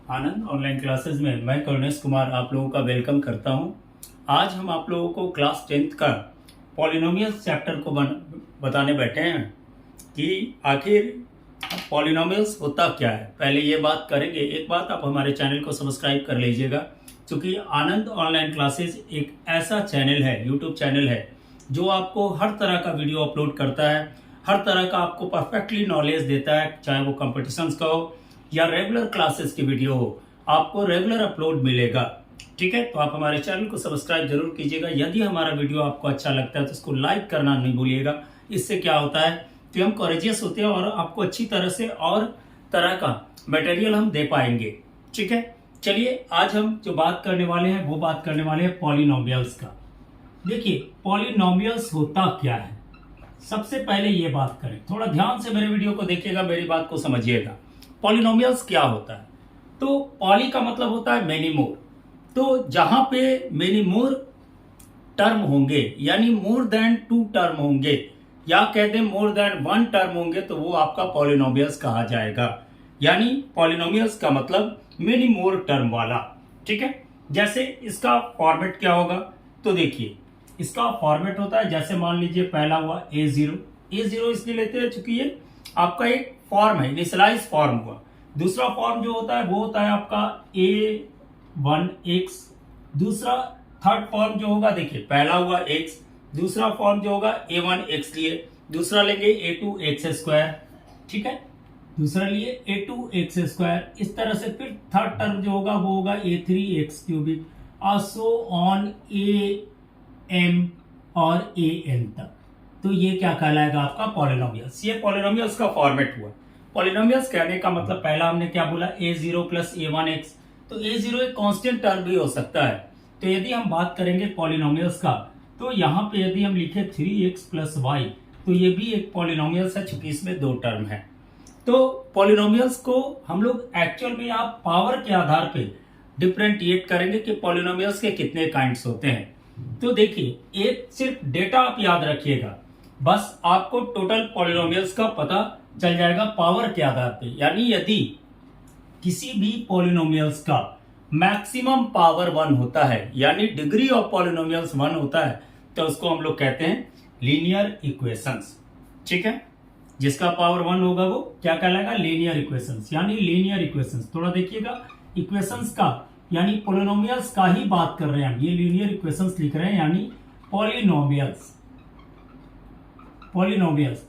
आनंद online classes में मैं करुणेश कुमार आप लोगों का वेलकम करता हूं। आज हम आप लोगों को क्लास 10th का पॉलिनोमियल्स चैप्टर को बताने बैठे हैं कि आखिर पॉलिनोमियल्स होता क्या है। पहले ये बात करेंगे। एक बात, आप हमारे चैनल को सब्सक्राइब कर लीजिएगा, क्योंकि आनंद ऑनलाइन क्लासेस एक ऐसा चैनल है, यूट्यूब चैनल है, जो आपको हर तरह का वीडियो अपलोड करता है, हर तरह का आपको परफेक्टली नॉलेज देता है, चाहे वो कॉम्पिटिशन्स का हो या रेगुलर क्लासेस की वीडियो हो, आपको रेगुलर अपलोड मिलेगा। ठीक है, तो आप हमारे चैनल को सब्सक्राइब जरूर कीजिएगा। यदि हमारा वीडियो आपको अच्छा लगता है तो उसको लाइक करना नहीं भूलिएगा। इससे क्या होता है कि हम कॉरेजियस होते हैं और आपको अच्छी तरह से और तरह का मटेरियल हम दे पाएंगे। ठीक है, चलिए आज हम जो बात करने वाले हैं वो बात करने वाले हैं पॉलिनोमियल्स का। देखिए, पॉलिनोमियल्स होता क्या है, सबसे पहले ये बात करें। थोड़ा ध्यान से मेरे वीडियो को देखिएगा, मेरी बात को समझिएगा। पॉलिनोमियल्स क्या होता है? तो पॉली का मतलब होता है मेनी मोर। तो जहां पे मेनी मोर टर्म होंगे, यानी मोर देन 2 टर्म होंगे, या कहते हैं मोर देन 1 टर्म होंगे, तो वो आपका पॉलिनोमियल्स कहा जाएगा। यानी पॉलिनोमियल्स का मतलब मेनी मोर टर्म वाला। ठीक है, जैसे इसका फॉर्मेट क्या होगा, तो देखिए इसका फॉर्मेट होता है, जैसे मान लीजिए पहला हुआ a0 इसलिए लेते हैं क्योंकि ये आपका एक फॉर्म है, इनिशियलाइज फॉर्म हुआ। दूसरा फॉर्म जो होता है वो होता है आपका a1x। दूसरा थर्ड फॉर्म जो होगा, देखिए पहला हुआ x, दूसरा फॉर्म जो होगा a1x लिए, दूसरा लेंगे a2x²। ठीक है, दूसरा लिए a2x²। इस तरह से फिर थर्ड टर्म जो होगा वो होगा a3x³ और सो ऑन am और an तक। तो ये क्या कहलाएगा आपका पॉलिनोमियल्स। ये पॉलिनोमियल्स का फॉर्मेट हुआ। पॉलिनोमियल्स कहने का मतलब पहला हमने क्या बोला, a0 प्लस a1x। तो a0 एक कांस्टेंट टर्म भी हो सकता है। तो यदि हम बात करेंगे पॉलिनोमियल्स का, तो यहाँ पे यदि हम लिखे 3x प्लस y, तो ये भी एक पॉलिनोमियल्स है, चूंकि इसमें 2 टर्म है। तो पॉलिनोमियल्स को हम लोग एक्चुअल में आप पावर के आधार पे डिफरेंशिएट करेंगे कि पॉलिनोमियल्स के कितने काइंड्स होते हैं। तो देखिए, एक सिर्फ डेटा आप याद रखिएगा, बस आपको टोटल पॉलिनोमियल्स का पता चल जाएगा पावर के आधार पे। यानी यदि किसी भी पॉलिनोमियल्स का मैक्सिमम पावर 1 होता है, यानी डिग्री ऑफ पॉलिनोमियल्स 1 होता है, तो उसको हम लोग कहते हैं लीनियर इक्वेशंस। ठीक है, जिसका पावर 1 होगा वो क्या कहलाएगा, लीनियर इक्वेशंस। यानी लीनियर इक्वेशंस, थोड़ा देखिएगा, इक्वेशंस का यानी पॉलिनोमियल्स का ही बात कर रहे हैं हम, ये लीनियर इक्वेशंस लिख रहे हैं, यानी पॉलिनोमियल्स।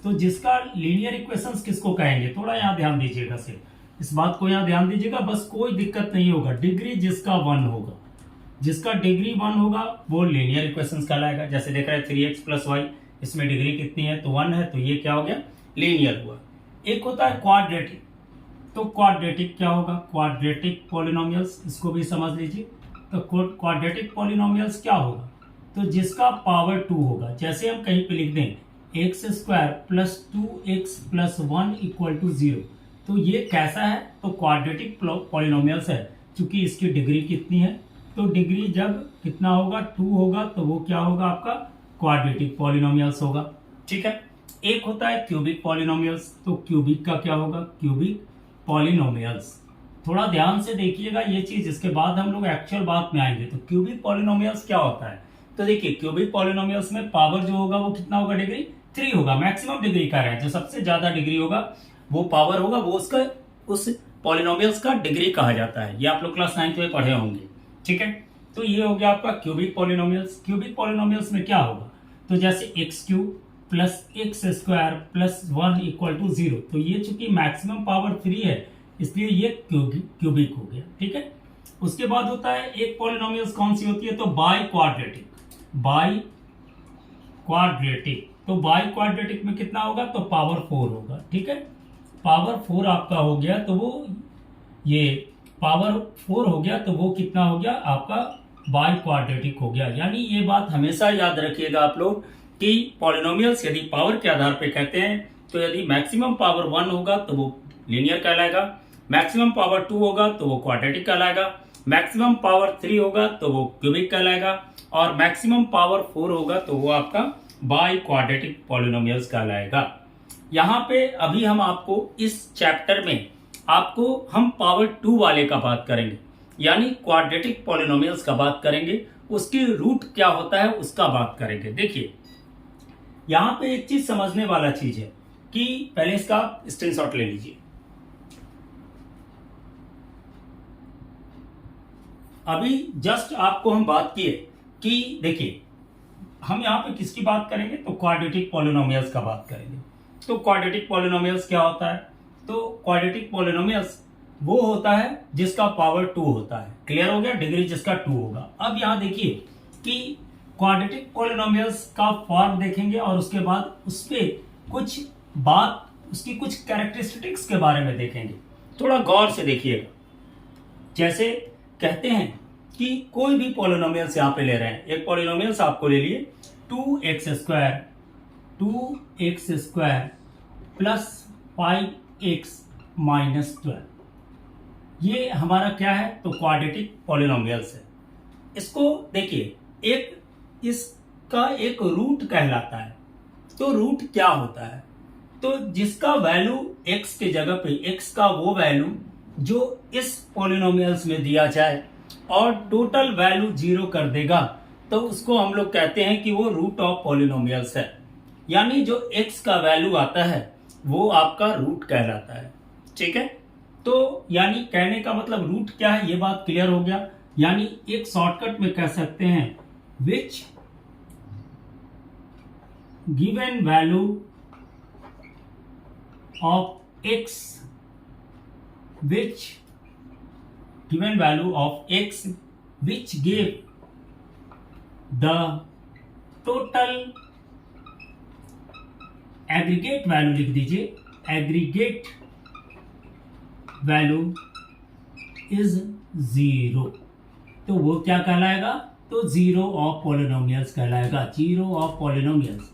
तो जिसका लीनियर इक्वेशंस किसको कहेंगे, थोड़ा यहां ध्यान दीजिएगा, सिर्फ इस बात को यहां ध्यान दीजिएगा, बस कोई दिक्कत नहीं होगा। डिग्री जिसका 1 होगा, जिसका डिग्री 1 होगा वो लीनियर इक्वेशंस कहलाएगा। जैसे देख रहे हैं 3x प्लस y, इसमें डिग्री कितनी है, तो 1 है, तो ये क्या हो गया, लीनियर हुआ। एक होता है क्वाड्रेटिक। तो क्वाड्रेटिक क्या होगा, क्वाड्रेटिक पॉलिनोमियल्स, इसको भी समझ लीजिए। तो क्वाड्रेटिक पॉलिनोमियल्स क्या होगा, तो जिसका पावर 2 होगा। जैसे हम कहीं पे लिख दें x² plus 2x plus 1 equal to 0, तो ये कैसा है, तो क्वाड्रेटिक पॉलिनोमियल्स है। चूंकि इसकी डिग्री कितनी है, तो डिग्री जब कितना होगा, 2 होगा, तो वो क्या होगा आपका क्वाड्रेटिक पॉलिनोमियल्स होगा। ठीक है, एक होता है क्यूबिक पॉलिनोमियल्स। तो क्यूबिक का क्या होगा, क्यूबिक पॉलिनोमियल्स। थोड़ा ध्यान से देखिएगा ये चीज, इसके बाद हम लोग एक्चुअल बात में आएंगे। तो क्यूबिक पॉलिनोमियल्स क्या होता है, तो देखिए क्यूबिक पॉलिनोमियल्स में पावर जो होगा वो कितना होगा, डिग्री 3 होगा। मैक्सिमम डिग्री का है, जो सबसे ज्यादा डिग्री होगा वो पावर होगा, वो उसका उस पॉलिनोमियल्स का डिग्री कहा जाता है। ये आप लोग क्लास 9th में पढ़े होंगे। ठीक है, तो ये हो गया आपका क्यूबिक पॉलिनोमियल्स। क्यूबिक पॉलिनोमियल्स में क्या होगा, तो जैसे x³ plus x² plus 1 equal to 0, तो ये चूंकि मैक्सिमम पावर 3 है, इसलिए ये क्यूबिक हो गया। ठीक है, उसके बाद होता है एक पॉलिनोमियल्स कौन सी होती है, तो बाई क्वाड्रेटिक। तो बाई क्वाड्रेटिक में कितना होगा, तो पावर 4 होगा। ठीक है, पावर 4 आपका हो गया, तो वो ये पावर 4 हो गया, तो वो कितना हो गया आपका बाई क्वाड्रेटिक हो गया। यानी ये बात हमेशा याद रखिएगा आप लोग कि पॉलिनोमियल्स यदि पावर के आधार पे कहते हैं, तो यदि मैक्सिमम पावर 1 होगा तो वो लीनियर कहलाएगा, मैक्सिमम पावर 2 होगा तो वो क्वाड्रेटिक कहलाएगा, मैक्सिमम पावर 3 होगा तो वो क्यूबिक कहलाएगा, और मैक्सिमम पावर 4 होगा तो वो आपका बाई क्वाड्रेटिक पॉलिनोमियल्स कहलाएगा। यहाँ पे अभी हम आपको इस चैप्टर में आपको हम पावर 2 वाले का बात करेंगे, यानी क्वाड्रेटिक पॉलिनोमियल्स का बात करेंगे, उसकी रूट क्या होता है उसका बात करेंगे। देखिए यहां पे एक चीज समझने वाला चीज है कि पहले इसका स्क्रीनशॉट ले लीजिए। अभी जस्ट आपको हम बात किए कि देखिए हम यहाँ पे किसकी बात करेंगे, तो क्वाड्रेटिक पॉलिनोमियल्स का बात करेंगे। तो क्वाड्रेटिक पॉलिनोमियल्स क्या होता है, तो क्वाड्रेटिक पॉलिनोमियल्स वो होता है जिसका पावर 2 होता है। क्लियर हो गया, डिग्री जिसका 2 होगा। अब यहाँ देखिए कि क्वाड्रेटिक पॉलिनोमियल्स का फॉर्म देखेंगे और उसके बाद उस पर कुछ बात, उसकी कुछ कैरेक्टरिस्टिक्स के बारे में देखेंगे। थोड़ा गौर से देखिएगा। जैसे कहते हैं कि कोई भी पॉलिनोमियल्स यहाँ पे ले रहे हैं, एक पॉलिनोमियल्स आपको ले लिए 2x² प्लस 5x माइनस 12, ये हमारा क्या है, तो क्वाड्रेटिक पॉलिनोमियल्स है। इसको देखिए एक इसका एक रूट कहलाता है। तो रूट क्या होता है, तो जिसका वैल्यू x के जगह पे x का वो वैल्यू जो इस पॉलिनोमियल्स में दिया जाए और टोटल वैल्यू 0 कर देगा, तो उसको हम लोग कहते हैं कि वो रूट ऑफ पॉलिनोमियल्स है। यानी जो x का वैल्यू आता है वो आपका रूट कहलाता है। ठीक है, तो यानी कहने का मतलब रूट क्या है, ये बात क्लियर हो गया। यानी एक शॉर्टकट में कह सकते हैं which given value of x, which given value of x which gave the total aggregate value, लिख दीजिए aggregate value is 0, तो वो क्या कहलाएगा, तो जीरो ऑफ पॉलिनोमियल्स कहलाएगा। जीरो ऑफ पॉलिनोमियल्स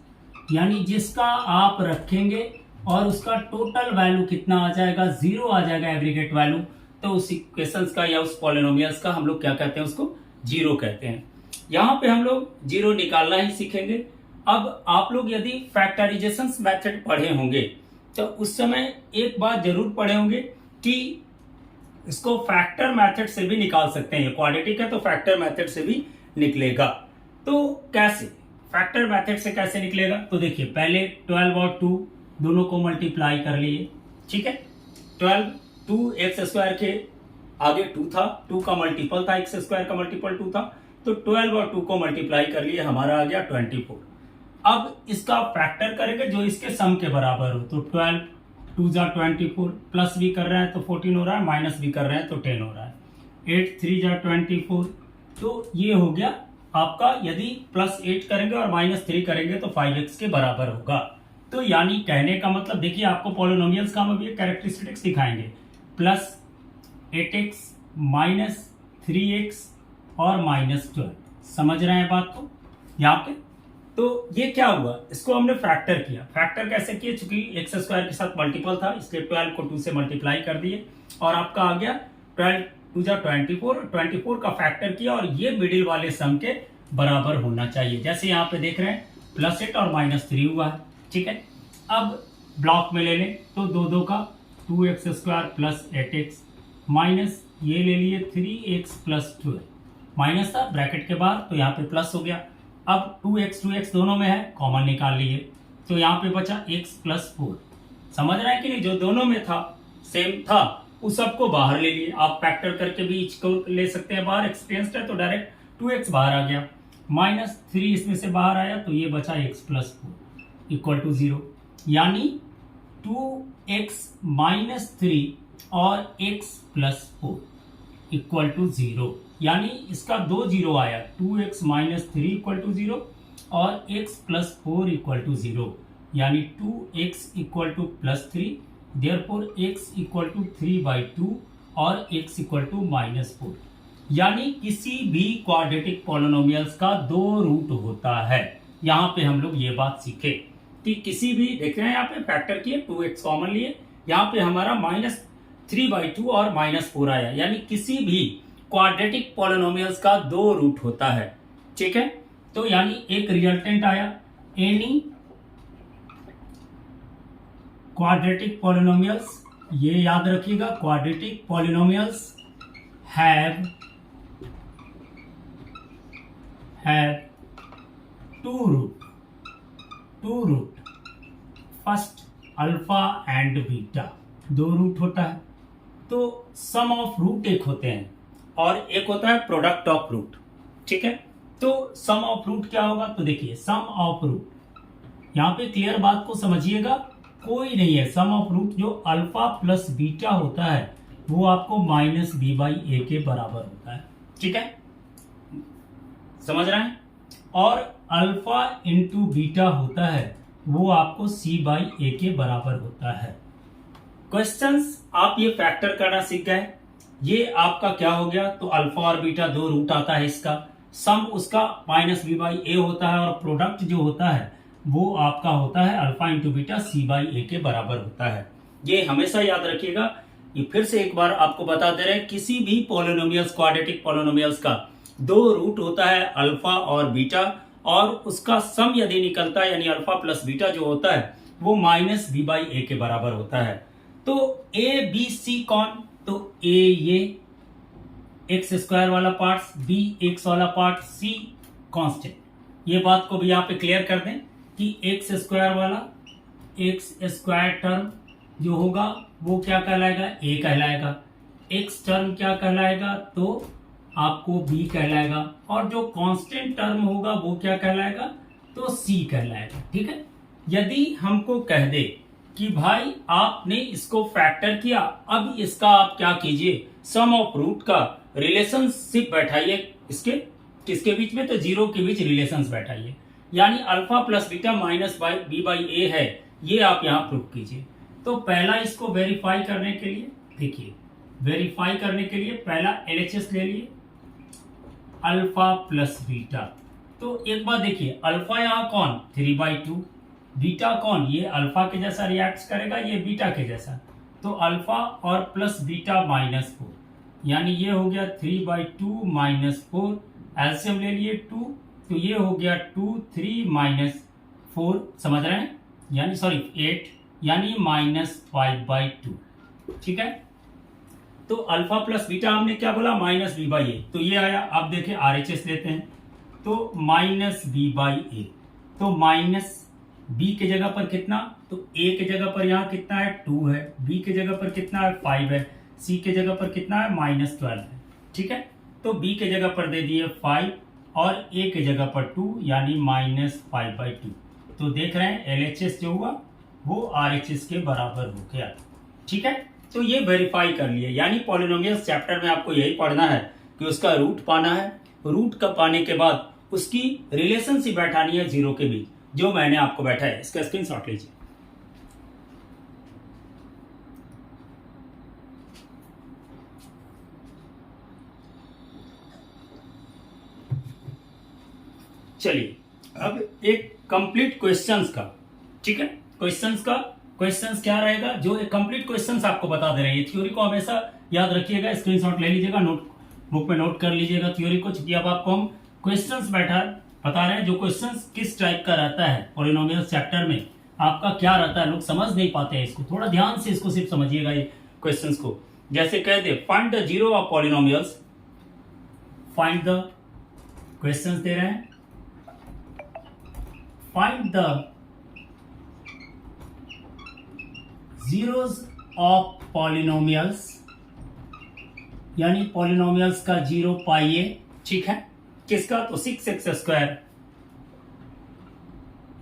यानी जिसका आप रखेंगे और उसका टोटल वैल्यू कितना आ जाएगा, 0 आ जाएगा एग्रीगेट वैल्यू, तो उस इक्वेशंस का या उस पॉलिनोमियल्स का हम लोग क्या कहते हैं, उसको जीरो कहते हैं। यहाँ पे हम लोग जीरो निकालना ही सीखेंगे। अब आप लोग यदि फैक्टराइजेशन मेथड पढ़े होंगे तो उस समय एक बात जरूर पढ़े होंगे कि इसको फैक्टर मेथड से भी निकाल सकते हैं। ये क्वाड्रेटिक है तो फैक्टर मेथड से भी निकलेगा। तो कैसे फैक्टर मेथड से कैसे निकलेगा, तो देखिए पहले 12 और 2 दोनों को मल्टीप्लाई कर लिए। ठीक है, 12 2x² के आगे 2 था, 2 का मल्टीपल था, x² का मल्टीपल 2 था, तो 12 और 2 को मल्टीप्लाई कर लिए, हमारा आ गया 24। अब इसका फैक्टर करेंगे जो इसके सम के बराबर हो, तो 12 2 जा 24, प्लस भी कर रहे हैं तो 14 हो रहा है, माइनस भी कर रहे हैं तो 10 हो रहा है, 8 3 जा 24, तो ये हो गया आपका। यदि प्लस 8 करेंगे और माइनस 3 करेंगे तो 5x के बराबर होगा। तो यानी कहने का मतलब देखिए आपको पॉलिनोमियल्स का हम अभी कैरेक्टरिस्टिक्स दिखाएंगे, प्लस 8x माइनस 3x और माइनस 12। समझ रहे हैं बात को यहाँ पे। तो ये क्या हुआ, इसको हमने फैक्टर किया। फैक्टर कैसे किए, चूंकि x² के साथ मल्टीपल था इसलिए 12 को 2 से मल्टीप्लाई कर दिए और आपका आ गया 12 2 जा 24, 24 का फैक्टर किया और ये मिडिल वाले सम के बराबर होना चाहिए। जैसे यहाँ पे देख रहे हैं प्लस 8 और माइनस 3 हुआ है। ठीक है, अब ब्लॉक में ले लें तो 2 2 का 2x² प्लस 8x माइनस ये ले लिए 3x प्लस 12, माइनस था ब्रैकेट के बाहर तो यहाँ पे प्लस हो गया। अब 2x दोनों में है, कॉमन निकाल लिए तो यहाँ पे बचा x प्लस 4। समझ रहे हैं कि नहीं, जो दोनों में था सेम था उस सबको बाहर ले लिए। आप फैक्टर करके भी इच को ले सकते हैं बाहर, एक्सपीरियंस्ड है तो डायरेक्ट 2x बाहर आ गया, माइनस 3 इसमें से बाहर आया तो ये बचा x प्लस 4 इक्वल टू 0। यानी 2x माइनस 3 और x प्लस 4 इक्वल टू 0। यानी इसका 2 0 आया, 2x माइनस 3 इक्वल टू 0 और x प्लस 4 इक्वल टू 0। यानी 2x equal to plus 3, therefore x equal to 3/2 और x इक्वल टू माइनस 4। यानी किसी भी क्वाड्रेटिक पॉलिनोमियल्स का 2 रूट होता है। यहाँ पे हम लोग ये बात सीखे कि किसी भी, देख रहे हैं यहाँ पे फैक्टर किए 2x कॉमन लिए, यहाँ पे हमारा माइनस 3/2 और माइनस 4 आया। यानी किसी भी क्वाड्रेटिक पॉलिनोमियल्स का 2 रूट होता है। ठीक है, तो यानी एक रिजल्टेंट आया, एनी क्वाड्रेटिक पॉलिनोमियल्स ये याद रखिएगा, quadratic polynomials have two root first alpha and beta, दो रूट होता है। तो सम ऑफ रूट एक होते हैं और एक होता है प्रोडक्ट ऑफ रूट, ठीक है। तो सम ऑफ रूट क्या होगा, तो देखिए सम ऑफ रूट, यहाँ पे क्लियर बात को समझिएगा, कोई नहीं है। सम ऑफ रूट जो अल्फा प्लस बीटा होता है वो आपको माइनस बी बाई ए के बराबर होता है, ठीक है, समझ रहे हैं। और अल्फा इंटू बीटा होता है वो आपको सी बाई ए के बराबर होता है। क्वेश्चंस आप ये फैक्टर करना सीख गए। ये आपका क्या हो गया, तो अल्फा और बीटा दो रूट आता है, इसका सम उसका माइनस बी बाई ए होता है और प्रोडक्ट जो होता है वो आपका होता है alpha into beta c by a के बराबर होता है। ये हमेशा याद रखिएगा। ये फिर से एक बार आपको बता दे रहे हैं, किसी भी पॉलिनोमियल्स, क्वाड्रेटिक पॉलिनोमियल्स का दो रूट होता है अल्फा और बीटा, और उसका सम यदि निकलता है यानी अल्फा प्लस बीटा जो होता है वो माइनस बी बाई ए के बराबर होता है। तो ए बी सी कौन, तो ए ये एक्स स्क्वायर वाला पार्ट, बी एक्स वाला पार्ट, सी कांस्टेंट। ये बात को भी यहाँ पे क्लियर कर दें कि एक्स स्क्वायर वाला, एक्स स्क्वायर टर्म जो होगा वो क्या कहलाएगा, ए कहलाएगा। एक्स टर्म क्या कहलाएगा, तो आपको बी कहलाएगा। और जो कांस्टेंट टर्म होगा वो क्या कहलाएगा, तो सी कहलाएगा, ठीक है। यदि हमको कह दे कि भाई आपने इसको फैक्टर किया, अब इसका आप क्या कीजिए, सम ऑफ रूट का रिलेशनशिप बैठाइए इसके किसके बीच में, तो जीरो के बीच रिलेशंस बैठाइए, यानी alpha plus beta minus b by a ए है, ये आप यहाँ प्रूव कीजिए। तो पहला इसको वेरीफाई करने के लिए, देखिए वेरीफाई करने के लिए पहला एलएचएस ले लिए, अल्फा प्लस बीटा। तो एक बार देखिए, अल्फा यहाँ कौन 3/2, बीटा कौन, ये अल्फा के जैसा रिएक्ट करेगा, ये बीटा के जैसा। तो अल्फा और प्लस बीटा -4, यानी ये हो गया 3/2 -4, एलसीएम ले लिए 2, तो ये हो गया 2 3 -4, समझ रहे हैं, यानी सॉरी 8, यानी -5/2, ठीक है। तो अल्फा प्लस बीटा हमने क्या बोला, माइनस बी बाई ए, तो ये आया। अब देखिए आरएचएस लेते हैं, तो माइनस बी बाई ए, तो माइनस बी के जगह पर कितना, तो ए के जगह पर यहाँ कितना है 2 है, बी के जगह पर कितना है 5 है, सी के जगह पर कितना है -12 है, ठीक है। तो बी के जगह पर दे दिए 5 और ए के जगह पर 2, यानी -5/2। तो देख रहे हैं एलएचएस जो हुआ वो आरएचएस के बराबर हो गया, ठीक है। तो ये वेरीफाई कर लिए, यानी पॉलिनोमियल्स चैप्टर में आपको यही पढ़ना है कि उसका रूट पाना है, रूट का पाने के बाद उसकी रिलेशनशिप बैठानी है जीरो के बीच, जो मैंने आपको बैठा है। इसका स्क्रीनशॉट लीजिए। चलिए अब एक कंप्लीट क्वेश्चंस का, ठीक है, क्वेश्चंस क्या रहेगा, जो एक कंप्लीट क्वेश्चंस आपको बता दे रहे हैं। थ्योरी को हमेशा याद रखिएगा, स्क्रीनशॉट ले लीजिएगा, नोट बुक में नोट कर लीजिएगा थ्योरी को, क्योंकि अब आपको हम क्वेश्चंस बता रहे हैं। जो क्वेश्चंस किस टाइप का रहता है पॉलिनोमियल्स चैप्टर में, आपका क्या रहता है, लोग समझ नहीं पाते हैं इसको, थोड़ा ध्यान से इसको सिर्फ समझिएगा ये क्वेश्चंस को। जैसे कह दे find the zero of polynomials, find the, questions दे रहे हैं, find the zeros of polynomials, यानी पॉलिनोमियल्स का जीरो पाइए, ठीक है। किसका, तो 6x²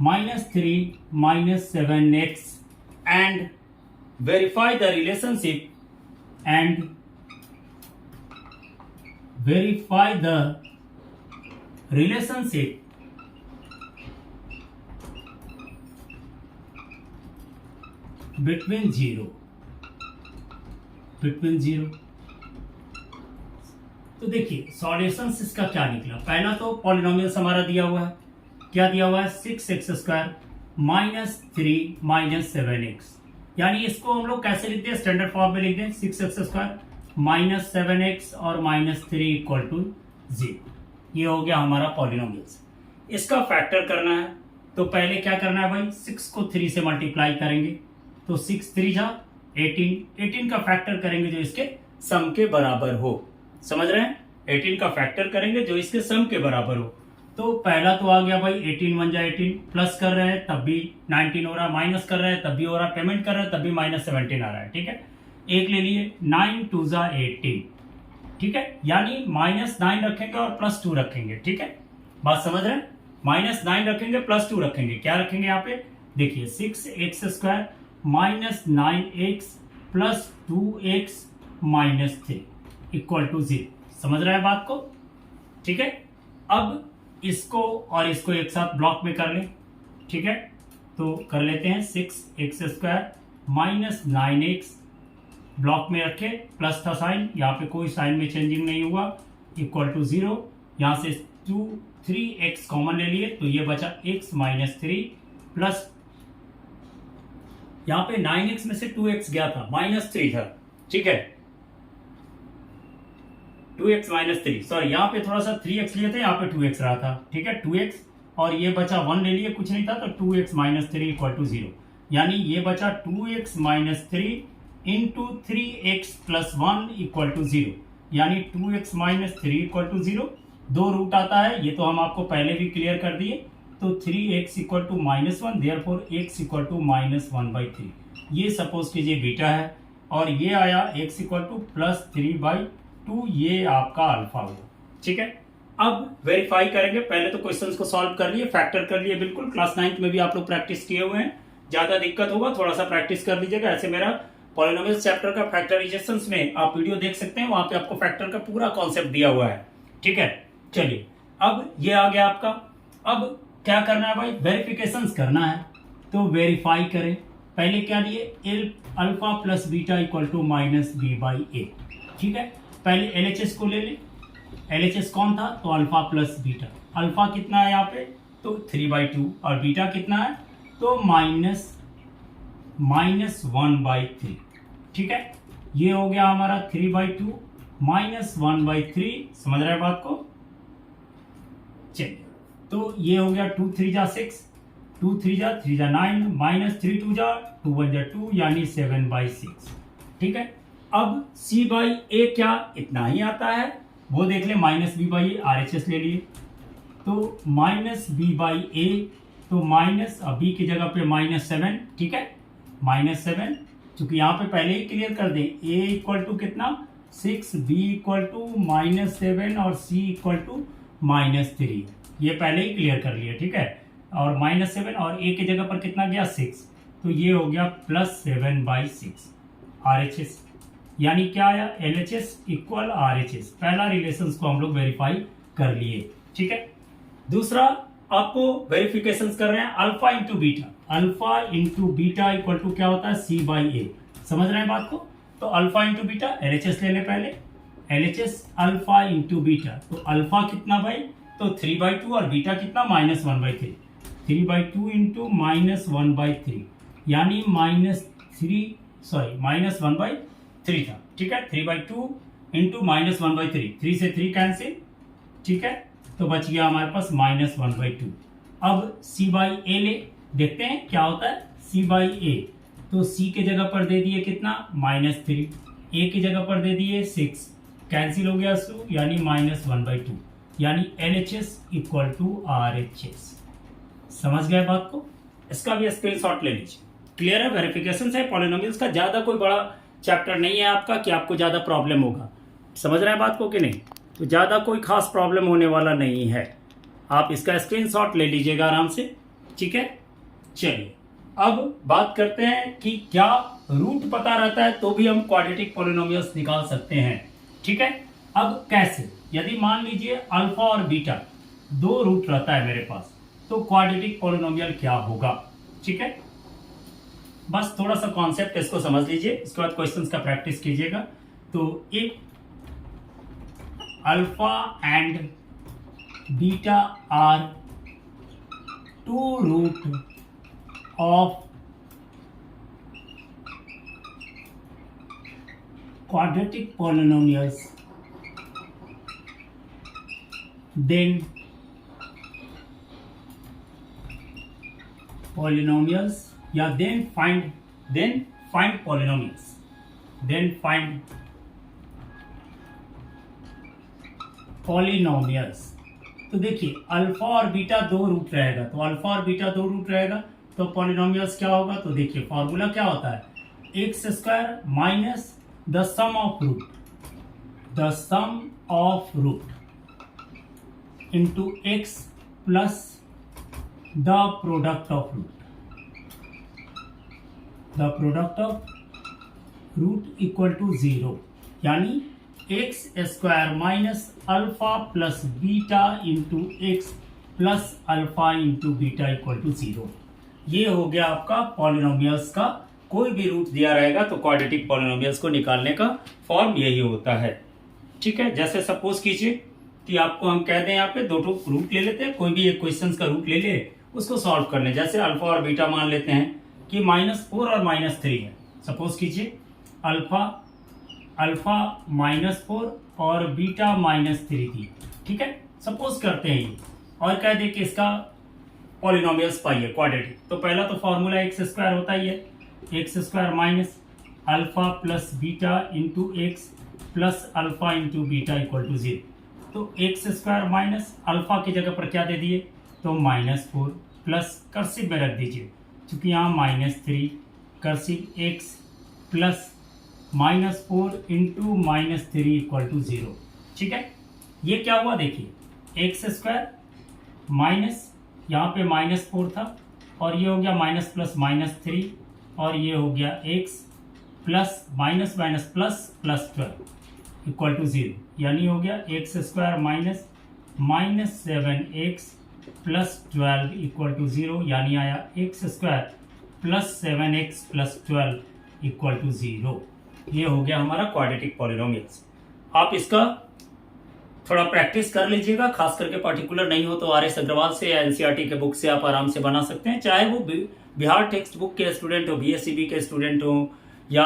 -3 -7x and verify the relationship between zero। तो देखिए सॉल्यूशंस इसका क्या निकला। पहला तो पॉलिनोमियल्स हमारा दिया हुआ है, क्या दिया हुआ है, 6x² -3 -7x, यानी इसको हम लोग कैसे लिखते हैं, स्टैंडर्ड फॉर्म में लिख दें, 6x² -7x और -3 = 0। ये हो गया हमारा पॉलिनोमियल्स। इसका फैक्टर करना है तो पहले क्या करना है भाई, 6 को 3 से मल्टीप्लाई करेंगे, तो 6 3 जा 18 का फैक्टर करेंगे जो इसके सम के बराबर हो। समझ रहे हैं? 18 का फैक्टर करेंगे जो इसके सम के बराबर हो। तो पहला तो आ गया भाई 18 1 जा 18, प्लस कर रहे हैं तब भी 19 हो रहा है, माइनस कर रहे हैं तब भी हो रहा है, पेमेंट कर रहे हैं तब भी -17 आ रहा है। ठीक है, एक ले लिए 9 2 जा 18। ठीक है, यानी -9 रखेंगे और +2 रखेंगे। ठीक है, बात समझ रहे हैं? -9 रखेंगे +2 रखेंगे, क्या रखेंगे यहाँ पे देखिए 6x² -9x + 2x - 3 = 0। समझ रहे हैं बात को? ठीक है, अब इसको और इसको एक साथ ब्लॉक में कर लें। ठीक है, तो कर लेते हैं 6x² -9x ब्लॉक में रखे, प्लस था साइन, यहाँ पे कोई साइन में चेंजिंग नहीं हुआ, =0। यहाँ से 3x कॉमन ले लिए तो ये बचा x - 3 प्लस यहाँ पे 9x में से 2x गया था, -3 था। ठीक है, 2x - 3, सॉरी यहाँ पे थोड़ा सा 3x लिए थे, यहाँ पे 2x रहा था। ठीक है, 2x और ये बचा 1 ले लिए, कुछ नहीं था, तो 2x - 3 = 0। यानी ये बचा 2x - 3 इंटू 3x + 1 = 0। यानी 2x - 3 = 0। 2 रूट आता है, ये तो हम आपको पहले भी क्लियर कर दिए। तो 3x = -1, देयरफॉर x = -1/3। ये सपोज कीजिए बीटा है और ये आया x = +3/2, ये आपका अल्फा हुआ। ठीक है, अब वेरीफाई करेंगे। पहले तो क्वेश्चंस को सॉल्व कर लिए, फैक्टर कर लिए, बिल्कुल क्लास 9th में भी आप लोग प्रैक्टिस किए हुए हैं। ज्यादा दिक्कत होगा थोड़ा सा प्रैक्टिस कर लीजिएगा। ऐसे मेरा पॉलिनोमियल्स चैप्टर का फैक्टराइजेशंस में आप वीडियो देख सकते हैं, वहां पे आपको फैक्टर का पूरा कॉन्सेप्ट दिया हुआ है। ठीक है, चलिए अब ये आ गया आपका। अब क्या करना है भाई, वेरिफिकेशंस करना है, तो वेरीफाई करें। पहले क्या लिए, अल्फा + बीटा = -b/a। ठीक है, पहले LHS को ले लें। LHS कौन था, तो अल्फा + बीटा। अल्फा कितना है यहाँ पे, तो 3/2, और बीटा कितना है, तो -1/3। ठीक है, ये हो गया हमारा 3/2 -1/3। समझ रहे हैं बात को? चलिए, तो ये हो गया 2 3 जा 6, 2 3 जा 3 जा 9, -3 2 जा 2 1 जा 2, यानी 7/6। ठीक है, अब C/A क्या, इतना ही आता है, वो देख ले। -b/a RHS ले लिए, तो -b/a, तो b की जगह पे -7। ठीक है, -7, क्योंकि यहाँ पे पहले ही क्लियर कर दें, a = कितना 6, b = -7 और c = -3। ये पहले ही क्लियर कर लिया। ठीक है, और -7 और a की जगह पर कितना गया 6, तो ये हो गया +7/6 RHS। यानी क्या आया, LHS = RHS। पहला रिलेशंस को हम लोग वेरीफाई कर लिए। ठीक है, दूसरा आपको वेरिफिकेशंस कर रहे हैं alpha into beta. Alpha into beta = क्या होता है, C/A। समझ रहे हैं बात को? तो अल्फा इंटू बीटा, LHS ले ले पहले। LHS अल्फा इंटू बीटा, तो अल्फा कितना भाई, तो 3/2 और बीटा कितना -1/3। 3/2 इंटू -1/3, यानी -1/3 था। ठीक है, 3/2 इंटू -1/3, 3 से 3 कैंसिल। ठीक है, तो बच गया हमारे पास -1/2। अब C/A ले, देखते हैं क्या होता है C/A। तो C के जगह पर दे दिए कितना, -3, A की जगह पर दे दिए 6, कैंसिल हो गया, यानी -1/2, यानी LHS = RHS। समझ गए बात को? इसका भी स्क्रीनशॉट ले लीजिए। क्लियर है? वेरिफिकेशन है पॉलिनोमियल्स का, ज्यादा कोई बड़ा चैप्टर नहीं है आपका कि आपको ज्यादा प्रॉब्लम होगा। समझ रहे हैं बात को कि नहीं? तो ज्यादा कोई खास प्रॉब्लम होने वाला नहीं है। आप इसका स्क्रीनशॉट ले लीजिएगा आराम से। ठीक है, चलिए अब बात करते हैं कि क्या रूट पता रहता है तो भी हम क्वाड्रेटिक पॉलिनोमियल्स निकाल सकते हैं। ठीक है, अब कैसे, यदि मान लीजिए अल्फा और बीटा 2 रूट रहता है मेरे पास, तो क्वाड्रेटिक पॉलिनोमियल क्या होगा। ठीक है, बस थोड़ा सा कॉन्सेप्ट इसको समझ लीजिए, इसके बाद क्वेश्चंस का प्रैक्टिस कीजिएगा। तो if alpha and beta are 2 root of quadratic polynomials, then polynomials या then find polynomials, then find polynomials. तो देखिए अल्फा और बीटा दो रूट रहेगा, तो अल्फा और बीटा दो रूट रहेगा तो पॉलिनोमियल्स क्या होगा, तो देखिए फॉर्मूला क्या होता है, x square minus the sum of root, the sum of root into x plus the product of root, the product of root equal to 0, यानी x square minus alpha plus beta into x plus alpha into beta equal to 0। ये हो गया आपका polynomials का, कोई भी root दिया रहेगा तो क्वाड्रेटिक पॉलिनोमियल्स को निकालने का फॉर्म यही होता है। ठीक है, जैसे सपोज कीजिए कि आपको हम कह दें यहाँ पे दो रूट ले लेते हैं, कोई भी एक क्वेश्चन का रूट ले ले, उसको सॉल्व कर ले। जैसे अल्फा और बीटा मान लेते हैं कि -4 और -3 है। सपोज कीजिए अल्फा -4 और बीटा -3 थी। ठीक है, सपोज करते हैं ये और कह दें कि इसका पॉलिनोमियल्स पाइए क्वाड्रेटिक। तो पहला तो फॉर्मूला एक्स स्क्वायर होता ही है, x square minus alpha plus beta into x plus alpha into beta equal to 0। तो एक्स स्क्वायर माइनस अल्फा की जगह पर क्या दे दिए, तो -4 प्लस कर्सिव में रख दीजिए, क्योंकि यहाँ -3 कर्सिव x plus -4 into -3 equal to 0। ठीक है, ये क्या हुआ देखिए, एक्स स्क्वायर माइनस यहाँ पे -4 था और ये हो गया माइनस प्लस -3 और ये हो गया x plus minus minus plus plus 12 equal to 0, यानी हो गया x square minus -7x plus 12 equal to 0, यानी आया x square plus 7x plus 12 equal to 0। ये हो गया हमारा क्वाड्रेटिक पॉलिनोमियल्स। आप इसका थोड़ा प्रैक्टिस कर लीजिएगा, खास करके पर्टिकुलर नहीं हो तो आर.एस. अग्रवाल से या एनसीईआरटी के बुक से आप आराम से बना सकते हैं, चाहे वो बिहार टेक्स्ट बुक के स्टूडेंट हो, बीएसईबी के स्टूडेंट हो, या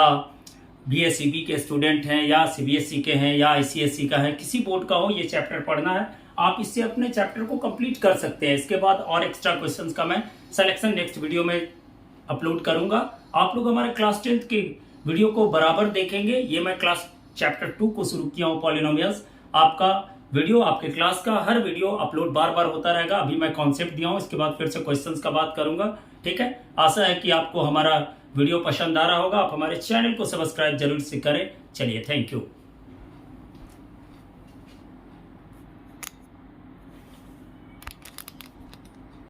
बीएसईबी के स्टूडेंट हैं, या सीबीएसई के हैं, या आईसीएसई का है, किसी बोर्ड का हो, ये चैप्टर पढ़ना है, आप इससे अपने चैप्टर को कंप्लीट कर सकते हैं। इसके बाद और एक्स्ट्रा क्वेश्चंस का मैं सिलेक्शन नेक्स्ट वीडियो में अपलोड करूंगा। आप लोग हमारे क्लास 10th के वीडियो को बराबर देखेंगे। ये मैं क्लास चैप्टर 2 को शुरू किया हूँ पॉलिनोमियल्स। आपका वीडियो, आपके क्लास का हर वीडियो अपलोड बार बार होता रहेगा। अभी मैं कॉन्सेप्ट दिया हूँ, इसके बाद फिर से क्वेश्चंस का बात करूंगा। ठीक है, आशा है कि आपको हमारा वीडियो पसंद आ रहा होगा। आप हमारे चैनल को सब्सक्राइब जरूर से करें। चलिए, थैंक यू।